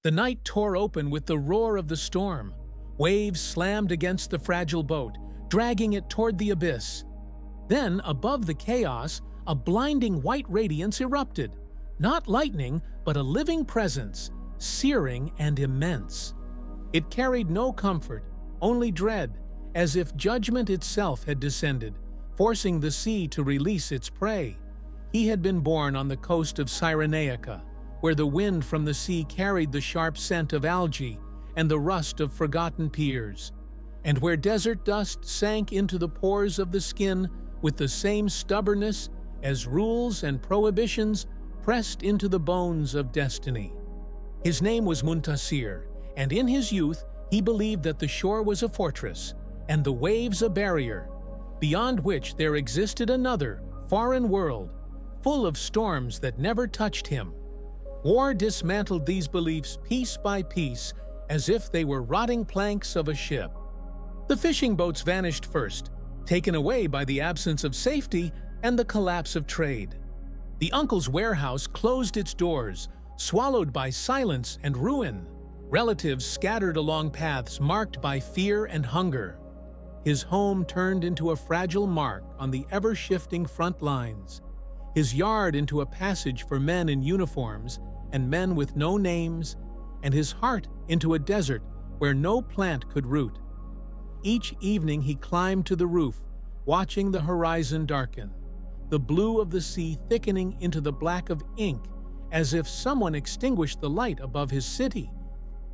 The night tore open with the roar of the storm. Waves slammed against the fragile boat, dragging it toward the abyss. Then, above the chaos, a blinding white radiance erupted. Not lightning, but a living presence, searing and immense. It carried no comfort, only dread, as if judgment itself had descended, forcing the sea to release its prey. He had been born on the coast of Cyrenaica, where the wind from the sea carried the sharp scent of algae and the rust of forgotten piers, and where desert dust sank into the pores of the skin with the same stubbornness as rules and prohibitions pressed into the bones of destiny. His name was Muntasir, and in his youth he believed that the shore was a fortress and the waves a barrier, beyond which there existed another, foreign world, full of storms that never touched him. War dismantled these beliefs piece by piece, as if they were rotting planks of a ship. The fishing boats vanished first, taken away by the absence of safety and the collapse of trade. The uncle's warehouse closed its doors, swallowed by silence and ruin. Relatives scattered along paths marked by fear and hunger. His home turned into a fragile mark on the ever-shifting front lines, his yard into a passage for men in uniforms and men with no names, and his heart into a desert where no plant could root. Each evening he climbed to the roof, watching the horizon darken, the blue of the sea thickening into the black of ink, as if someone extinguished the light above his city.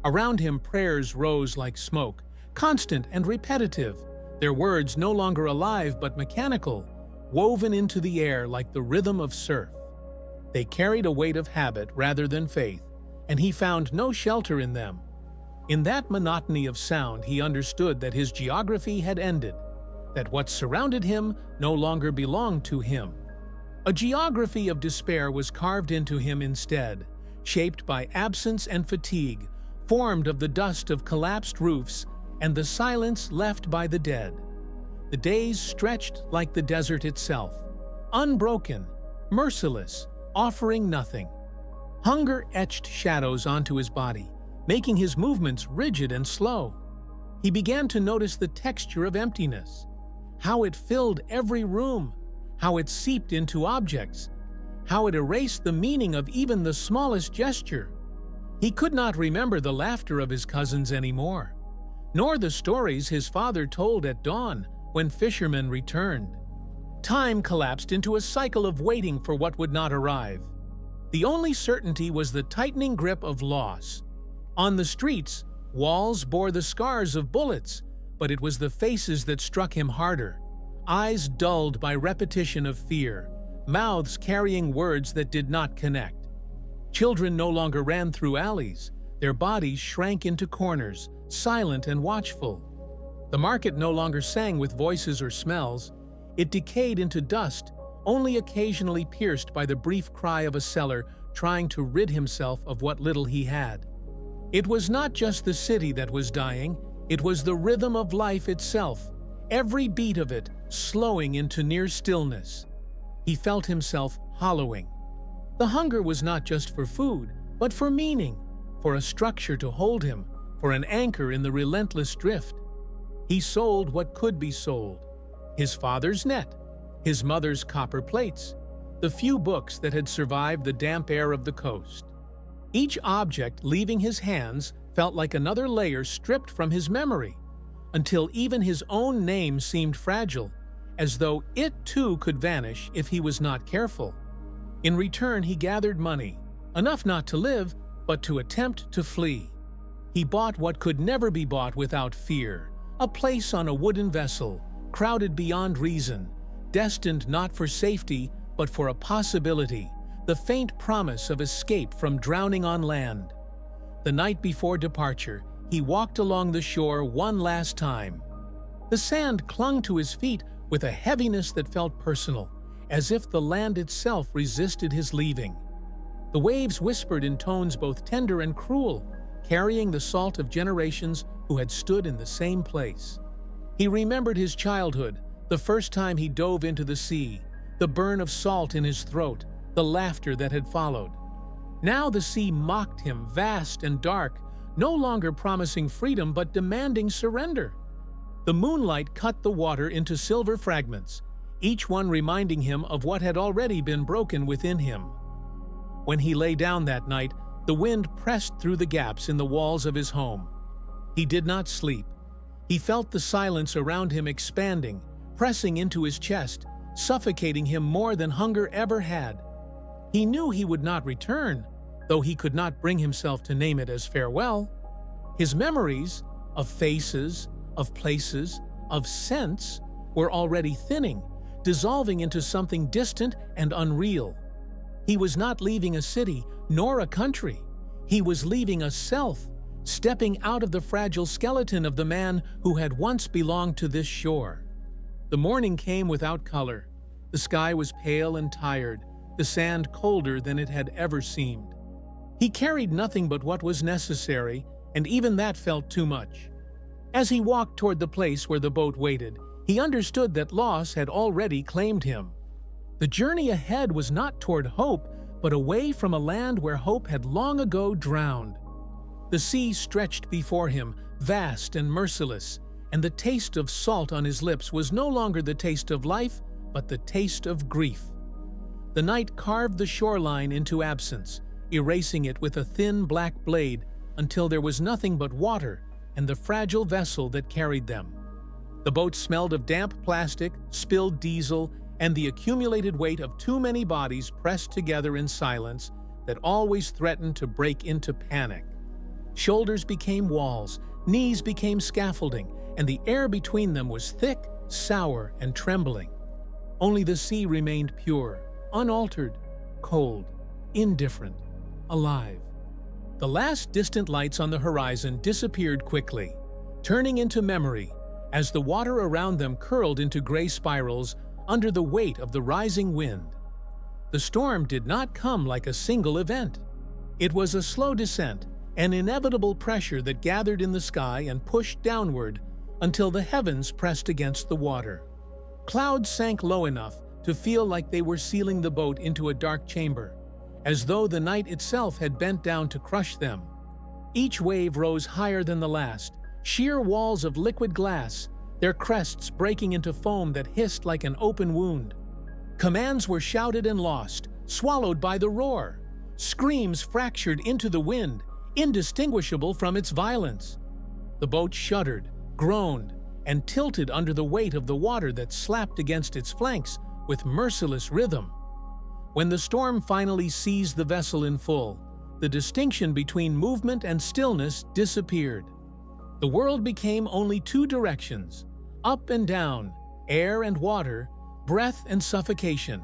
Around him prayers rose like smoke, constant and repetitive, their words no longer alive but mechanical, woven into the air like the rhythm of surf. They carried a weight of habit rather than faith, and he found no shelter in them. In that monotony of sound he understood that his geography had ended, that what surrounded him no longer belonged to him. A geography of despair was carved into him instead, shaped by absence and fatigue, formed of the dust of collapsed roofs and the silence left by the dead. The days stretched like the desert itself, unbroken, merciless, offering nothing. Hunger etched shadows onto his body, making his movements rigid and slow. He began to notice the texture of emptiness, how it filled every room, how it seeped into objects, how it erased the meaning of even the smallest gesture. He could not remember the laughter of his cousins anymore, nor the stories his father told at dawn when fishermen returned. Time collapsed into a cycle of waiting for what would not arrive. The only certainty was the tightening grip of loss. On the streets, walls bore the scars of bullets, but it was the faces that struck him harder, eyes dulled by repetition of fear, mouths carrying words that did not connect. Children no longer ran through alleys, their bodies shrank into corners, silent and watchful. The market no longer sang with voices or smells. It decayed into dust, only occasionally pierced by the brief cry of a seller trying to rid himself of what little he had. It was not just the city that was dying, it was the rhythm of life itself, every beat of it slowing into near stillness. He felt himself hollowing. The hunger was not just for food, but for meaning, for a structure to hold him, for an anchor in the relentless drift. He sold what could be sold: his father's net, his mother's copper plates, the few books that had survived the damp air of the coast. Each object leaving his hands felt like another layer stripped from his memory, until even his own name seemed fragile, as though it too could vanish if he was not careful. In return, he gathered money, enough not to live, but to attempt to flee. He bought what could never be bought without fear, a place on a wooden vessel, crowded beyond reason, destined not for safety, but for a possibility, the faint promise of escape from drowning on land. The night before departure, he walked along the shore one last time. The sand clung to his feet with a heaviness that felt personal, as if the land itself resisted his leaving. The waves whispered in tones both tender and cruel, carrying the salt of generations who had stood in the same place. He remembered his childhood, the first time he dove into the sea, the burn of salt in his throat, the laughter that had followed. Now the sea mocked him, vast and dark, no longer promising freedom but demanding surrender. The moonlight cut the water into silver fragments, each one reminding him of what had already been broken within him. When he lay down that night, the wind pressed through the gaps in the walls of his home. He did not sleep. He felt the silence around him expanding, pressing into his chest, suffocating him more than hunger ever had. He knew he would not return, though he could not bring himself to name it as farewell. His memories of faces, of places, of scents were already thinning, dissolving into something distant and unreal. He was not leaving a city, nor a country. He was leaving a self, stepping out of the fragile skeleton of the man who had once belonged to this shore. The morning came without color. The sky was pale and tired, the sand colder than it had ever seemed. He carried nothing but what was necessary, and even that felt too much. As he walked toward the place where the boat waited, he understood that loss had already claimed him. The journey ahead was not toward hope, but away from a land where hope had long ago drowned. The sea stretched before him, vast and merciless, and the taste of salt on his lips was no longer the taste of life, but the taste of grief. The night carved the shoreline into absence, erasing it with a thin black blade until there was nothing but water and the fragile vessel that carried them. The boat smelled of damp plastic, spilled diesel, and the accumulated weight of too many bodies pressed together in silence that always threatened to break into panic. Shoulders became walls, knees became scaffolding, and the air between them was thick, sour, and trembling. Only the sea remained pure, unaltered, cold, indifferent, alive. The last distant lights on the horizon disappeared quickly, turning into memory as the water around them curled into gray spirals under the weight of the rising wind. The storm did not come like a single event. It was a slow descent, an inevitable pressure that gathered in the sky and pushed downward until the heavens pressed against the water. Clouds sank low enough to feel like they were sealing the boat into a dark chamber, as though the night itself had bent down to crush them. Each wave rose higher than the last, sheer walls of liquid glass, their crests breaking into foam that hissed like an open wound. Commands were shouted and lost, swallowed by the roar. Screams fractured into the wind, indistinguishable from its violence. The boat shuddered, groaned, and tilted under the weight of the water that slapped against its flanks with merciless rhythm. When the storm finally seized the vessel in full, the distinction between movement and stillness disappeared. The world became only two directions, up and down, air and water, breath and suffocation.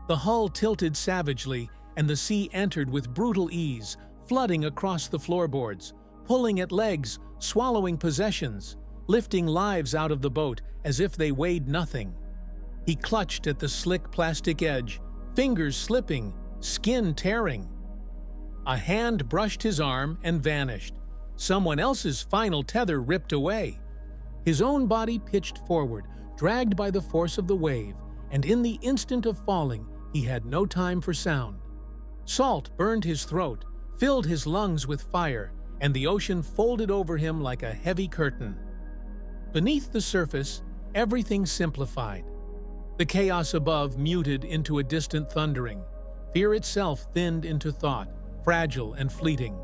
The hull tilted savagely, and the sea entered with brutal ease, flooding across the floorboards, pulling at legs, swallowing possessions, lifting lives out of the boat as if they weighed nothing. He clutched at the slick plastic edge, fingers slipping, skin tearing. A hand brushed his arm and vanished. Someone else's final tether ripped away. His own body pitched forward, dragged by the force of the wave, and in the instant of falling, he had no time for sound. Salt burned his throat, filled his lungs with fire, and the ocean folded over him like a heavy curtain. Beneath the surface, everything simplified. The chaos above muted into a distant thundering. Fear itself thinned into thought, fragile and fleeting.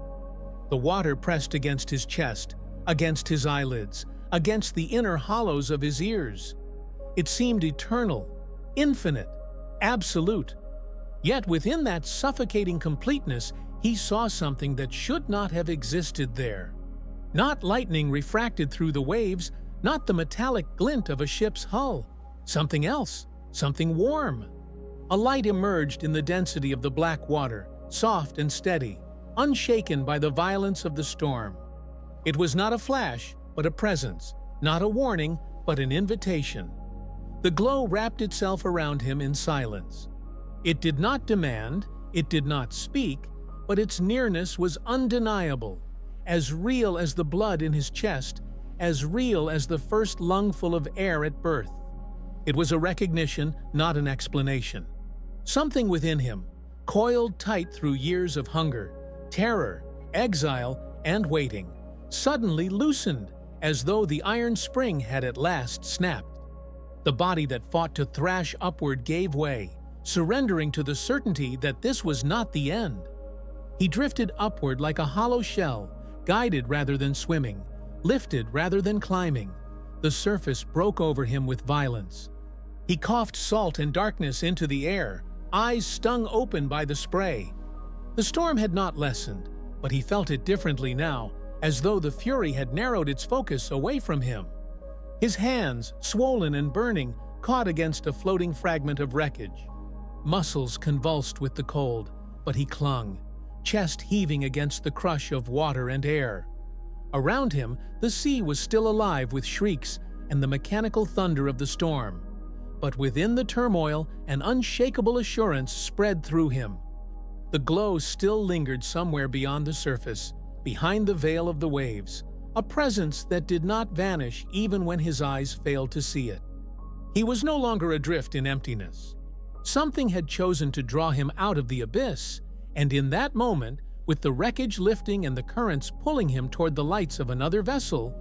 The water pressed against his chest, against his eyelids, against the inner hollows of his ears. It seemed eternal, infinite, absolute. Yet within that suffocating completeness, he saw something that should not have existed there. Not lightning refracted through the waves, not the metallic glint of a ship's hull. Something else, something warm. A light emerged in the density of the black water, soft and steady, unshaken by the violence of the storm. It was not a flash, but a presence, not a warning, but an invitation. The glow wrapped itself around him in silence. It did not demand, it did not speak, but its nearness was undeniable, as real as the blood in his chest, as real as the first lungful of air at birth. It was a recognition, not an explanation. Something within him, coiled tight through years of hunger, terror, exile, and waiting, suddenly loosened as though the iron spring had at last snapped. The body that fought to thrash upward gave way, surrendering to the certainty that this was not the end. He drifted upward like a hollow shell, guided rather than swimming, lifted rather than climbing. The surface broke over him with violence. He coughed salt and darkness into the air, eyes stung open by the spray. The storm had not lessened, but he felt it differently now, as though the fury had narrowed its focus away from him. His hands, swollen and burning, caught against a floating fragment of wreckage. Muscles convulsed with the cold, but he clung, chest heaving against the crush of water and air. Around him, the sea was still alive with shrieks and the mechanical thunder of the storm. But within the turmoil, an unshakable assurance spread through him. The glow still lingered somewhere beyond the surface, behind the veil of the waves, a presence that did not vanish even when his eyes failed to see it. He was no longer adrift in emptiness. Something had chosen to draw him out of the abyss, and in that moment, with the wreckage lifting and the currents pulling him toward the lights of another vessel,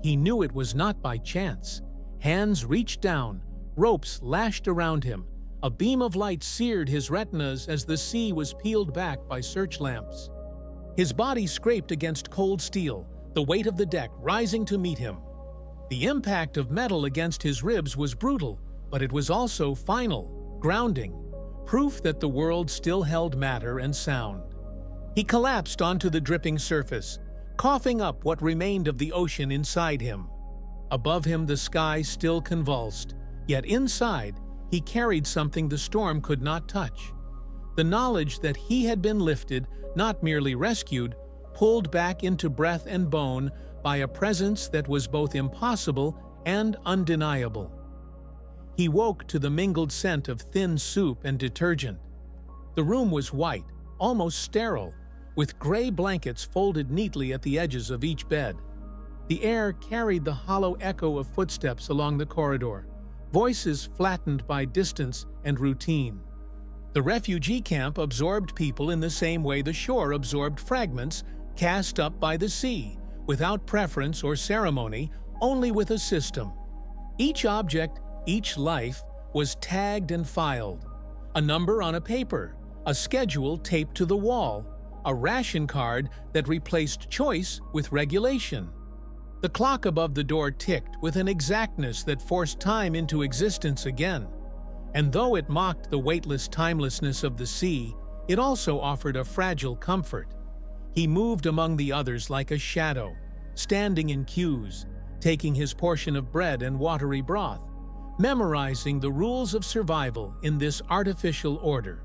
he knew it was not by chance. Hands reached down, ropes lashed around him. A beam of light seared his retinas as the sea was peeled back by search lamps. His body scraped against cold steel, the weight of the deck rising to meet him. The impact of metal against his ribs was brutal, but it was also final, grounding, proof that the world still held matter and sound. He collapsed onto the dripping surface, coughing up what remained of the ocean inside him. Above him the sky still convulsed, yet inside he carried something the storm could not touch. The knowledge that he had been lifted, not merely rescued, pulled back into breath and bone by a presence that was both impossible and undeniable. He woke to the mingled scent of thin soup and detergent. The room was white, almost sterile, with gray blankets folded neatly at the edges of each bed. The air carried the hollow echo of footsteps along the corridor, voices flattened by distance and routine. The refugee camp absorbed people in the same way the shore absorbed fragments cast up by the sea, without preference or ceremony, only with a system. Each object, each life, was tagged and filed. A number on a paper, a schedule taped to the wall, a ration card that replaced choice with regulation. The clock above the door ticked with an exactness that forced time into existence again. And though it mocked the weightless timelessness of the sea, it also offered a fragile comfort. He moved among the others like a shadow, standing in queues, taking his portion of bread and watery broth, memorizing the rules of survival in this artificial order.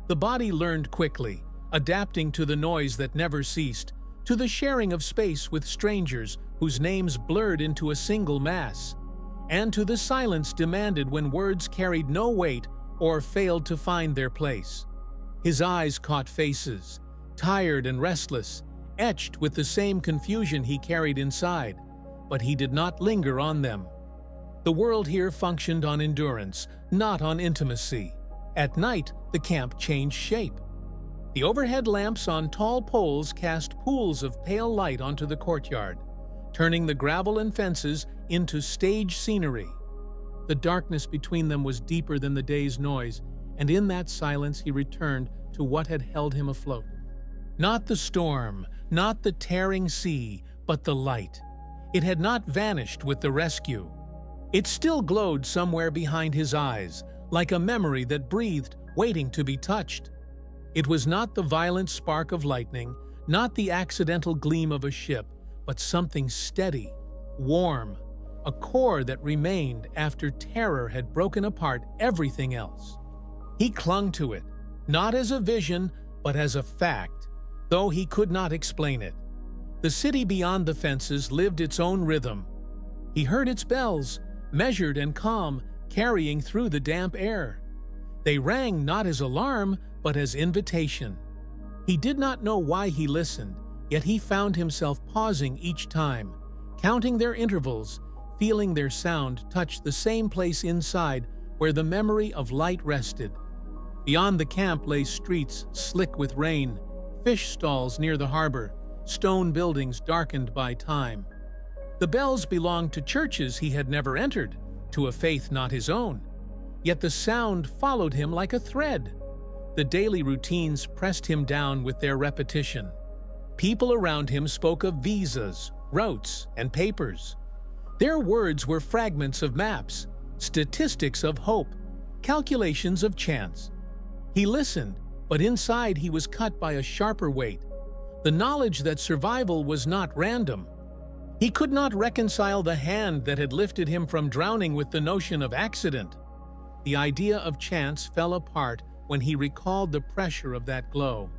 The body learned quickly, adapting to the noise that never ceased, to the sharing of space with strangers whose names blurred into a single mass, and to the silence demanded when words carried no weight or failed to find their place. His eyes caught faces, tired and restless, etched with the same confusion he carried inside, but he did not linger on them. The world here functioned on endurance, not on intimacy. At night, the camp changed shape. The overhead lamps on tall poles cast pools of pale light onto the courtyard, turning the gravel and fences into stage scenery. The darkness between them was deeper than the day's noise, and in that silence he returned to what had held him afloat. Not the storm, not the tearing sea, but the light. It had not vanished with the rescue. It still glowed somewhere behind his eyes, like a memory that breathed, waiting to be touched. It was not the violent spark of lightning, not the accidental gleam of a ship, but something steady, warm, a core that remained after terror had broken apart everything else. He clung to it, not as a vision, but as a fact, though he could not explain it. The city beyond the fences lived its own rhythm. He heard its bells, measured and calm, carrying through the damp air. They rang not as alarm, but as invitation. He did not know why he listened, yet he found himself pausing each time, counting their intervals, feeling their sound touch the same place inside where the memory of light rested. Beyond the camp lay streets slick with rain, fish stalls near the harbor, stone buildings darkened by time. The bells belonged to churches he had never entered, to a faith not his own. Yet the sound followed him like a thread. The daily routines pressed him down with their repetition. People around him spoke of visas, routes, and papers. Their words were fragments of maps, statistics of hope, calculations of chance. He listened, but inside he was cut by a sharper weight, the knowledge that survival was not random. He could not reconcile the hand that had lifted him from drowning with the notion of accident. The idea of chance fell apart when he recalled the pressure of that glow,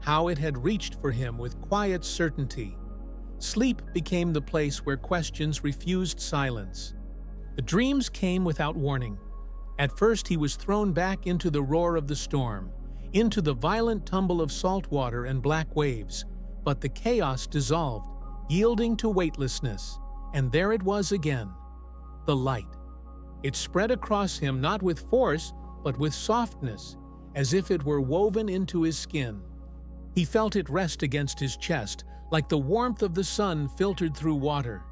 how it had reached for him with quiet certainty. Sleep became the place where questions refused silence. The dreams came without warning. At first he was thrown back into the roar of the storm, into the violent tumble of salt water and black waves, but the chaos dissolved, yielding to weightlessness, and there it was again, the light. It spread across him not with force, but with softness, as if it were woven into his skin. He felt it rest against his chest, like the warmth of the sun filtered through water.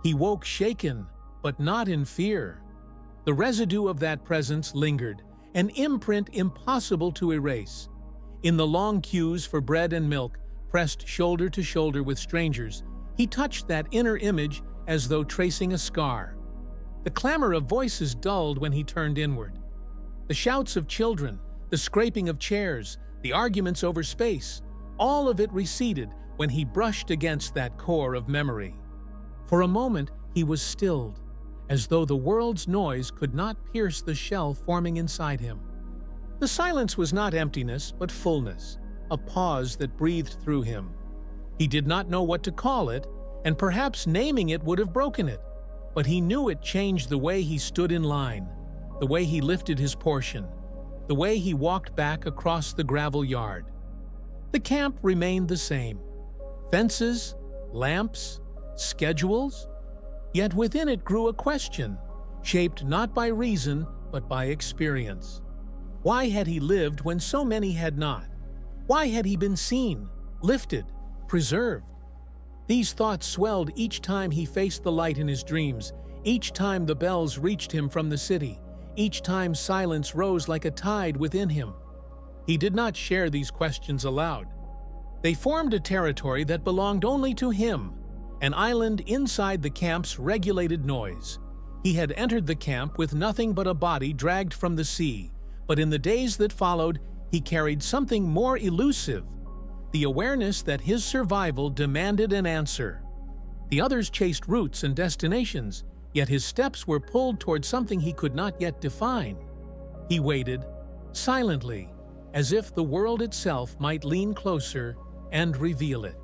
He woke shaken, but not in fear. The residue of that presence lingered, an imprint impossible to erase. In the long queues for bread and milk, pressed shoulder to shoulder with strangers, he touched that inner image as though tracing a scar. The clamor of voices dulled when he turned inward. The shouts of children, the scraping of chairs, the arguments over space, all of it receded when he brushed against that core of memory. For a moment he was stilled, as though the world's noise could not pierce the shell forming inside him. The silence was not emptiness, but fullness, a pause that breathed through him. He did not know what to call it, and perhaps naming it would have broken it, but he knew it changed the way he stood in line, the way he lifted his portion, the way he walked back across the gravel yard. The camp remained the same. Fences, lamps, schedules. Yet within it grew a question, shaped not by reason, but by experience. Why had he lived when so many had not? Why had he been seen, lifted, preserved? These thoughts swelled each time he faced the light in his dreams, each time the bells reached him from the city, each time silence rose like a tide within him. He did not share these questions aloud. They formed a territory that belonged only to him, an island inside the camp's regulated noise. He had entered the camp with nothing but a body dragged from the sea, but in the days that followed, he carried something more elusive, the awareness that his survival demanded an answer. The others chased routes and destinations, yet his steps were pulled toward something he could not yet define. He waited, silently, as if the world itself might lean closer and reveal it.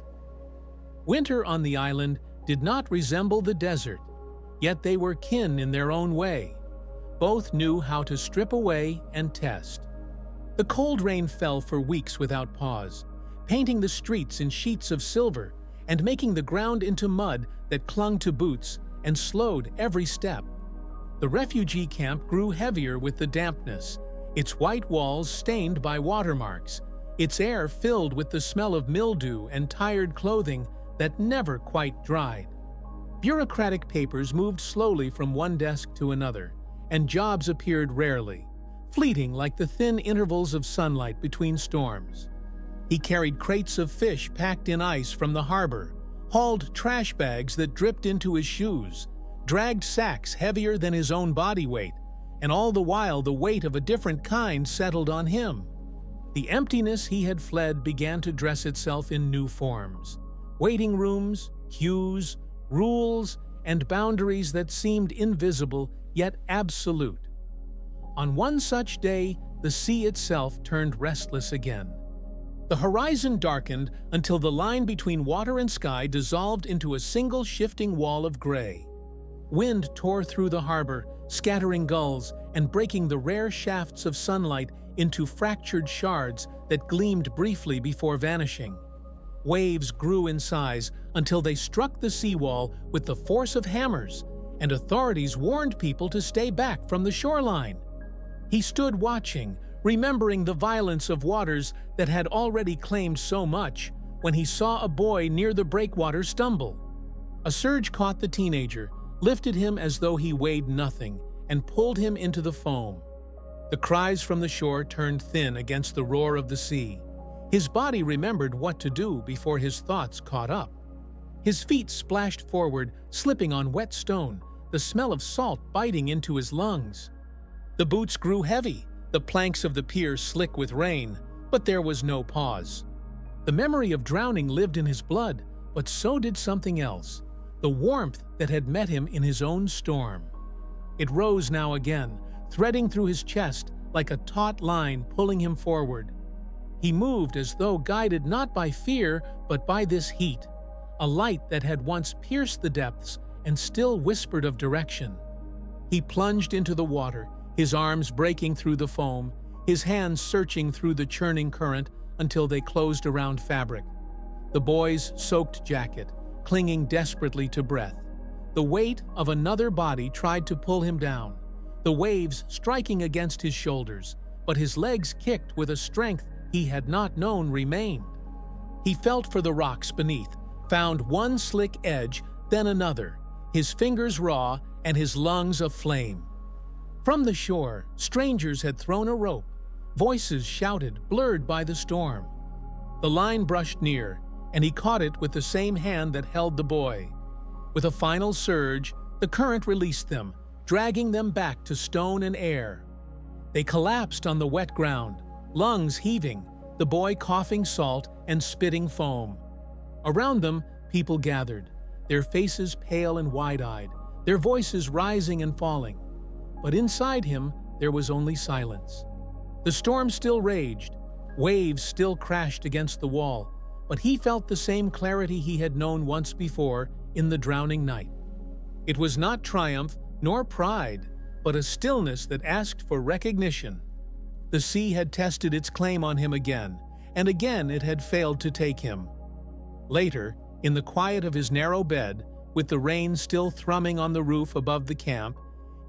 Winter on the island did not resemble the desert, yet they were kin in their own way. Both knew how to strip away and test. The cold rain fell for weeks without pause, painting the streets in sheets of silver and making the ground into mud that clung to boots and slowed every step. The refugee camp grew heavier with the dampness, its white walls stained by watermarks, its air filled with the smell of mildew and tired clothing that never quite dried. Bureaucratic papers moved slowly from one desk to another, and jobs appeared rarely, fleeting like the thin intervals of sunlight between storms. He carried crates of fish packed in ice from the harbor, hauled trash bags that dripped into his shoes, dragged sacks heavier than his own body weight, and all the while the weight of a different kind settled on him. The emptiness he had fled began to dress itself in new forms. Waiting rooms, queues, rules, and boundaries that seemed invisible yet absolute. On one such day, the sea itself turned restless again. The horizon darkened until the line between water and sky dissolved into a single shifting wall of gray. Wind tore through the harbor, scattering gulls and breaking the rare shafts of sunlight into fractured shards that gleamed briefly before vanishing. Waves grew in size until they struck the seawall with the force of hammers, and authorities warned people to stay back from the shoreline. He stood watching, remembering the violence of waters that had already claimed so much, when he saw a boy near the breakwater stumble. A surge caught the teenager, lifted him as though he weighed nothing, and pulled him into the foam. The cries from the shore turned thin against the roar of the sea. His body remembered what to do before his thoughts caught up. His feet splashed forward, slipping on wet stone, the smell of salt biting into his lungs. The boots grew heavy, the planks of the pier slick with rain, but there was no pause. The memory of drowning lived in his blood, but so did something else, the warmth that had met him in his own storm. It rose now again, threading through his chest like a taut line pulling him forward. He moved as though guided not by fear, but by this heat, a light that had once pierced the depths and still whispered of direction. He plunged into the water, his arms breaking through the foam, his hands searching through the churning current until they closed around fabric. The boy's soaked jacket, clinging desperately to breath. The weight of another body tried to pull him down, the waves striking against his shoulders, but his legs kicked with a strength he had not known remained. He felt for the rocks beneath, found one slick edge, then another, his fingers raw and his lungs aflame. From the shore, strangers had thrown a rope. Voices shouted, blurred by the storm. The line brushed near, and he caught it with the same hand that held the boy. With a final surge, the current released them, dragging them back to stone and air. They collapsed on the wet ground, lungs heaving, the boy coughing salt and spitting foam. Around them, people gathered, their faces pale and wide-eyed, their voices rising and falling. But inside him, there was only silence. The storm still raged, waves still crashed against the wall, but he felt the same clarity he had known once before in the drowning night. It was not triumph nor pride, but a stillness that asked for recognition. The sea had tested its claim on him again, and again it had failed to take him. Later, in the quiet of his narrow bed, with the rain still thrumming on the roof above the camp,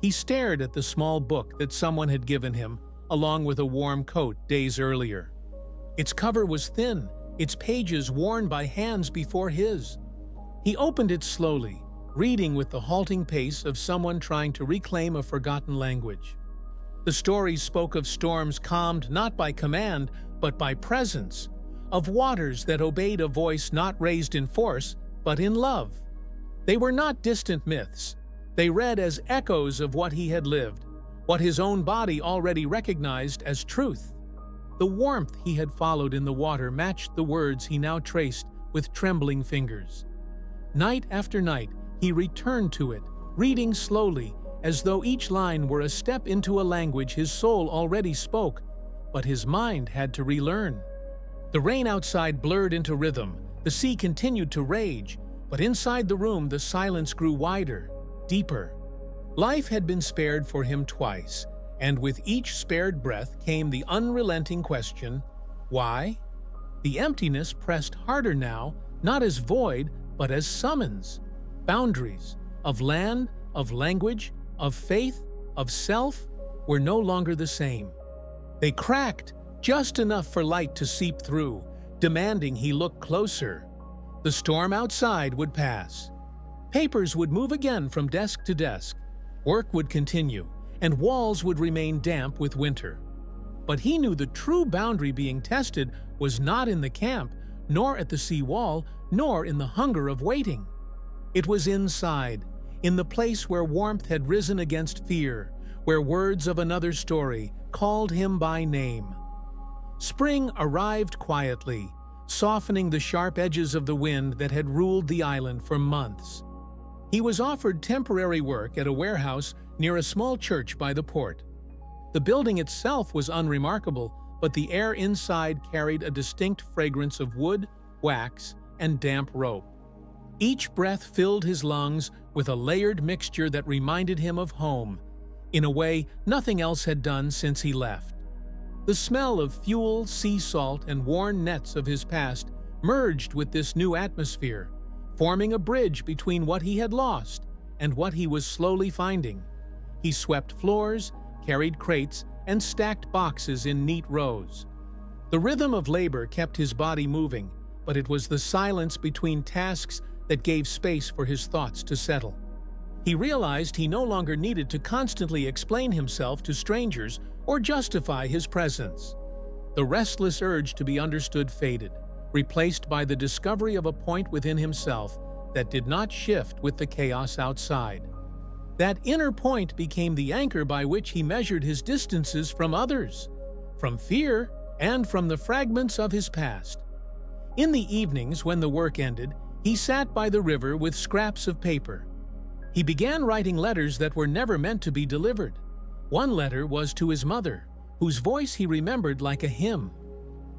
he stared at the small book that someone had given him, along with a warm coat days earlier. Its cover was thin, its pages worn by hands before his. He opened it slowly, reading with the halting pace of someone trying to reclaim a forgotten language. The stories spoke of storms calmed not by command, but by presence, of waters that obeyed a voice not raised in force, but in love. They were not distant myths. They read as echoes of what he had lived, what his own body already recognized as truth. The warmth he had followed in the water matched the words he now traced with trembling fingers. Night after night, he returned to it, reading slowly, as though each line were a step into a language his soul already spoke, but his mind had to relearn. The rain outside blurred into rhythm, the sea continued to rage, but inside the room the silence grew wider, deeper. Life had been spared for him twice, and with each spared breath came the unrelenting question, why? The emptiness pressed harder now, not as void, but as summons. Boundaries of land, of language, of faith, of self were no longer the same. They cracked, just enough for light to seep through, demanding he look closer. The storm outside would pass. Papers would move again from desk to desk. Work would continue, and walls would remain damp with winter. But he knew the true boundary being tested was not in the camp, nor at the sea wall, nor in the hunger of waiting. It was inside, in the place where warmth had risen against fear, where words of another story called him by name. Spring arrived quietly, softening the sharp edges of the wind that had ruled the island for months. He was offered temporary work at a warehouse near a small church by the port. The building itself was unremarkable, but the air inside carried a distinct fragrance of wood, wax, and damp rope. Each breath filled his lungs with a layered mixture that reminded him of home, in a way nothing else had done since he left. The smell of fuel, sea salt, and worn nets of his past merged with this new atmosphere, forming a bridge between what he had lost and what he was slowly finding. He swept floors, carried crates, and stacked boxes in neat rows. The rhythm of labor kept his body moving, but it was the silence between tasks that gave space for his thoughts to settle. He realized he no longer needed to constantly explain himself to strangers or justify his presence. The restless urge to be understood faded, replaced by the discovery of a point within himself that did not shift with the chaos outside. That inner point became the anchor by which he measured his distances from others, from fear, and from the fragments of his past. In the evenings, when the work ended, he sat by the river with scraps of paper. He began writing letters that were never meant to be delivered. One letter was to his mother, whose voice he remembered like a hymn.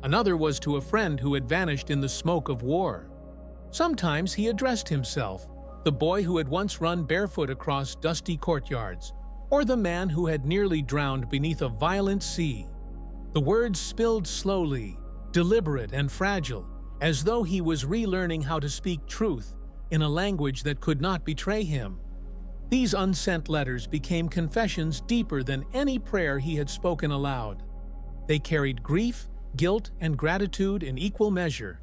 Another was to a friend who had vanished in the smoke of war. Sometimes he addressed himself, the boy who had once run barefoot across dusty courtyards, or the man who had nearly drowned beneath a violent sea. The words spilled slowly, deliberate and fragile, as though he was relearning how to speak truth in a language that could not betray him. These unsent letters became confessions deeper than any prayer he had spoken aloud. They carried grief, guilt, and gratitude in equal measure,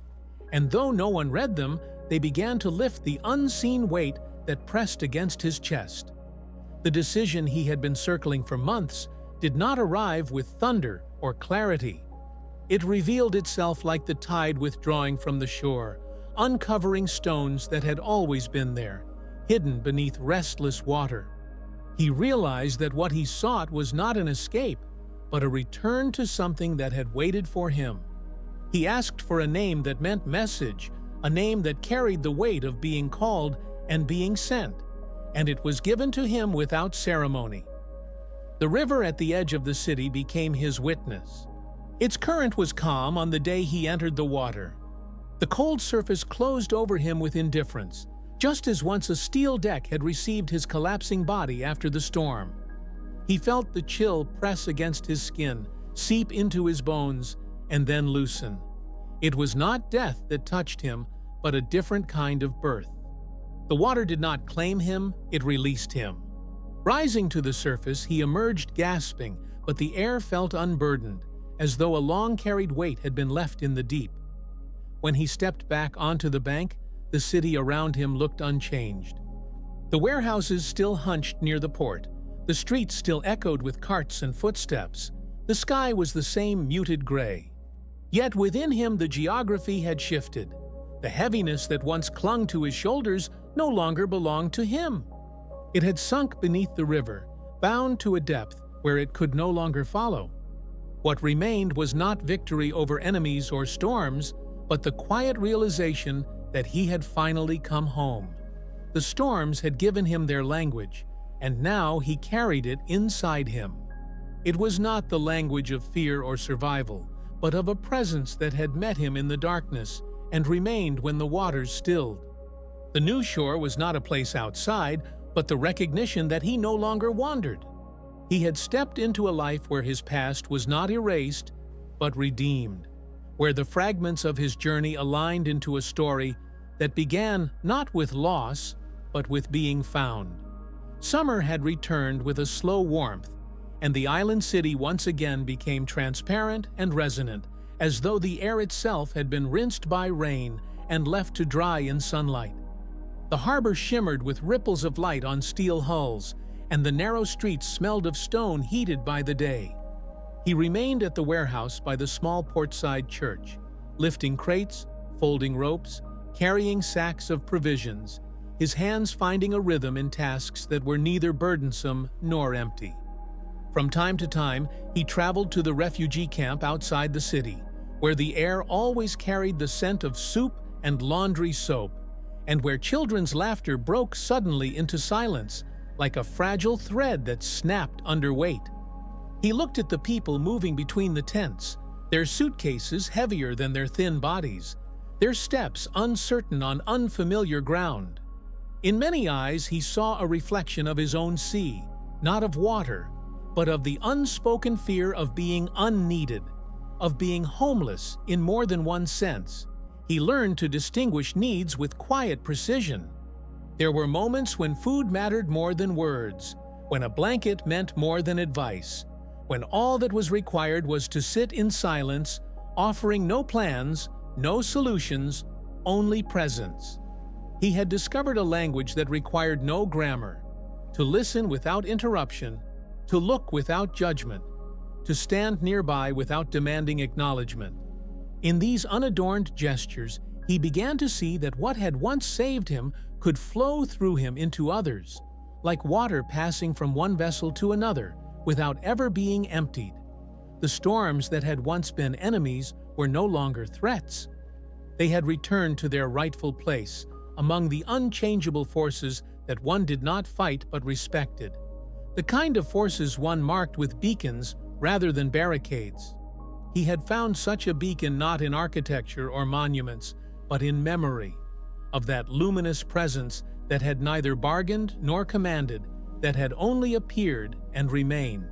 and though no one read them, they began to lift the unseen weight that pressed against his chest. The decision he had been circling for months did not arrive with thunder or clarity. It revealed itself like the tide withdrawing from the shore, uncovering stones that had always been there, hidden beneath restless water. He realized that what he sought was not an escape, but a return to something that had waited for him. He asked for a name that meant message, a name that carried the weight of being called and being sent, and it was given to him without ceremony. The river at the edge of the city became his witness. Its current was calm on the day he entered the water. The cold surface closed over him with indifference, just as once a steel deck had received his collapsing body after the storm. He felt the chill press against his skin, seep into his bones, and then loosen. It was not death that touched him, but a different kind of birth. The water did not claim him, it released him. Rising to the surface, he emerged gasping, but the air felt unburdened, as though a long-carried weight had been left in the deep. When he stepped back onto the bank, the city around him looked unchanged. The warehouses still hunched near the port, the streets still echoed with carts and footsteps. The sky was the same muted gray. Yet within him the geography had shifted. The heaviness that once clung to his shoulders no longer belonged to him. It had sunk beneath the river, bound to a depth where it could no longer follow. What remained was not victory over enemies or storms, but the quiet realization that he had finally come home. The storms had given him their language, and now he carried it inside him. It was not the language of fear or survival, but of a presence that had met him in the darkness and remained when the waters stilled. The new shore was not a place outside, but the recognition that he no longer wandered. He had stepped into a life where his past was not erased, but redeemed, where the fragments of his journey aligned into a story that began not with loss, but with being found. Summer had returned with a slow warmth, and the island city once again became transparent and resonant, as though the air itself had been rinsed by rain and left to dry in sunlight. The harbor shimmered with ripples of light on steel hulls, and the narrow streets smelled of stone heated by the day. He remained at the warehouse by the small portside church, lifting crates, folding ropes, carrying sacks of provisions, his hands finding a rhythm in tasks that were neither burdensome nor empty. From time to time, he traveled to the refugee camp outside the city, where the air always carried the scent of soup and laundry soap, and where children's laughter broke suddenly into silence, like a fragile thread that snapped under weight. He looked at the people moving between the tents, their suitcases heavier than their thin bodies, their steps uncertain on unfamiliar ground. In many eyes, he saw a reflection of his own sea, not of water, but of the unspoken fear of being unneeded, of being homeless in more than one sense. He learned to distinguish needs with quiet precision. There were moments when food mattered more than words, when a blanket meant more than advice, when all that was required was to sit in silence, offering no plans, no solutions, only presence. He had discovered a language that required no grammar, to listen without interruption, to look without judgment, to stand nearby without demanding acknowledgement. In these unadorned gestures, he began to see that what had once saved him could flow through him into others, like water passing from one vessel to another without ever being emptied. The storms that had once been enemies were no longer threats. They had returned to their rightful place among the unchangeable forces that one did not fight but respected, the kind of forces one marked with beacons rather than barricades. He had found such a beacon not in architecture or monuments, but in memory, of that luminous presence that had neither bargained nor commanded, that had only appeared and remained.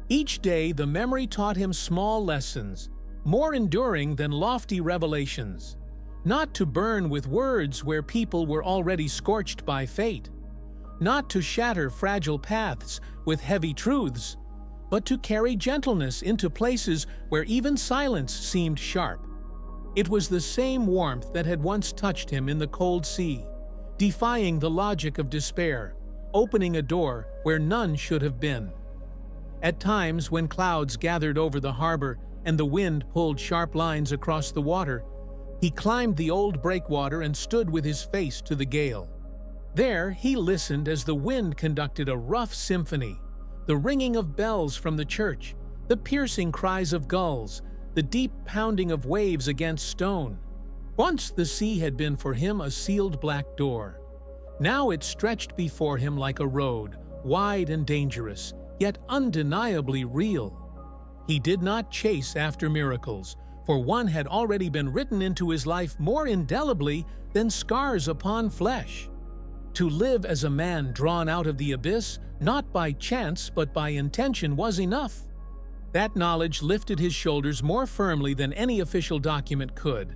Each day the memory taught him small lessons, more enduring than lofty revelations, not to burn with words where people were already scorched by fate, not to shatter fragile paths with heavy truths, but to carry gentleness into places where even silence seemed sharp. It was the same warmth that had once touched him in the cold sea, defying the logic of despair, opening a door where none should have been. At times, when clouds gathered over the harbor and the wind pulled sharp lines across the water, he climbed the old breakwater and stood with his face to the gale. There he listened as the wind conducted a rough symphony, the ringing of bells from the church, the piercing cries of gulls, the deep pounding of waves against stone. Once the sea had been for him a sealed black door. Now it stretched before him like a road, wide and dangerous, yet undeniably real. He did not chase after miracles, for one had already been written into his life more indelibly than scars upon flesh. To live as a man drawn out of the abyss, not by chance but by intention, was enough. That knowledge lifted his shoulders more firmly than any official document could.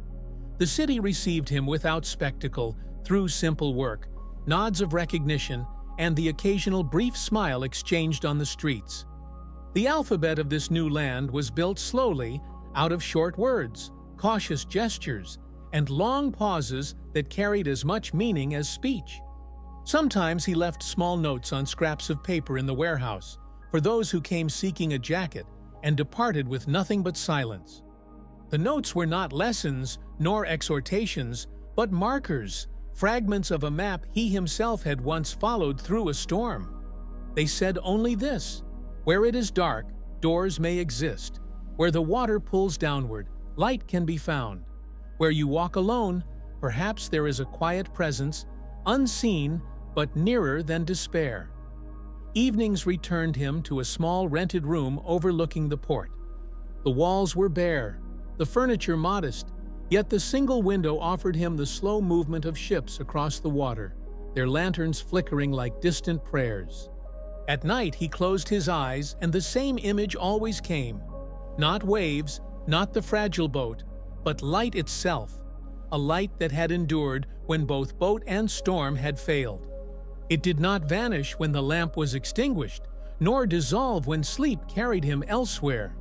The city received him without spectacle, through simple work, nods of recognition, and the occasional brief smile exchanged on the streets. The alphabet of this new land was built slowly, out of short words, cautious gestures, and long pauses that carried as much meaning as speech. Sometimes he left small notes on scraps of paper in the warehouse for those who came seeking a jacket, and departed with nothing but silence. The notes were not lessons nor exhortations, but markers, fragments of a map he himself had once followed through a storm. They said only this: where it is dark, doors may exist. Where the water pulls downward, light can be found. Where you walk alone, perhaps there is a quiet presence, unseen but nearer than despair. Evenings returned him to a small rented room overlooking the port. The walls were bare, the furniture modest, yet the single window offered him the slow movement of ships across the water, their lanterns flickering like distant prayers. At night he closed his eyes, and the same image always came. Not waves, not the fragile boat, but light itself, a light that had endured when both boat and storm had failed. It did not vanish when the lamp was extinguished, nor dissolve when sleep carried him elsewhere.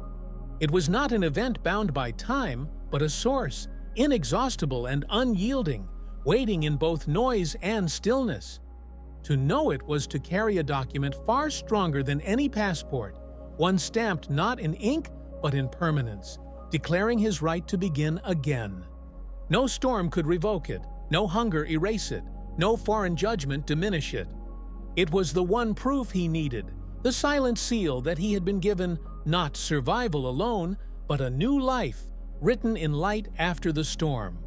It was not an event bound by time, but a source, inexhaustible and unyielding, waiting in both noise and stillness. To know it was to carry a document far stronger than any passport, one stamped not in ink but in permanence, declaring his right to begin again. No storm could revoke it, no hunger erase it, no foreign judgment diminish it. It was the one proof he needed, the silent seal that he had been given not survival alone, but a new life, written in light after the storm.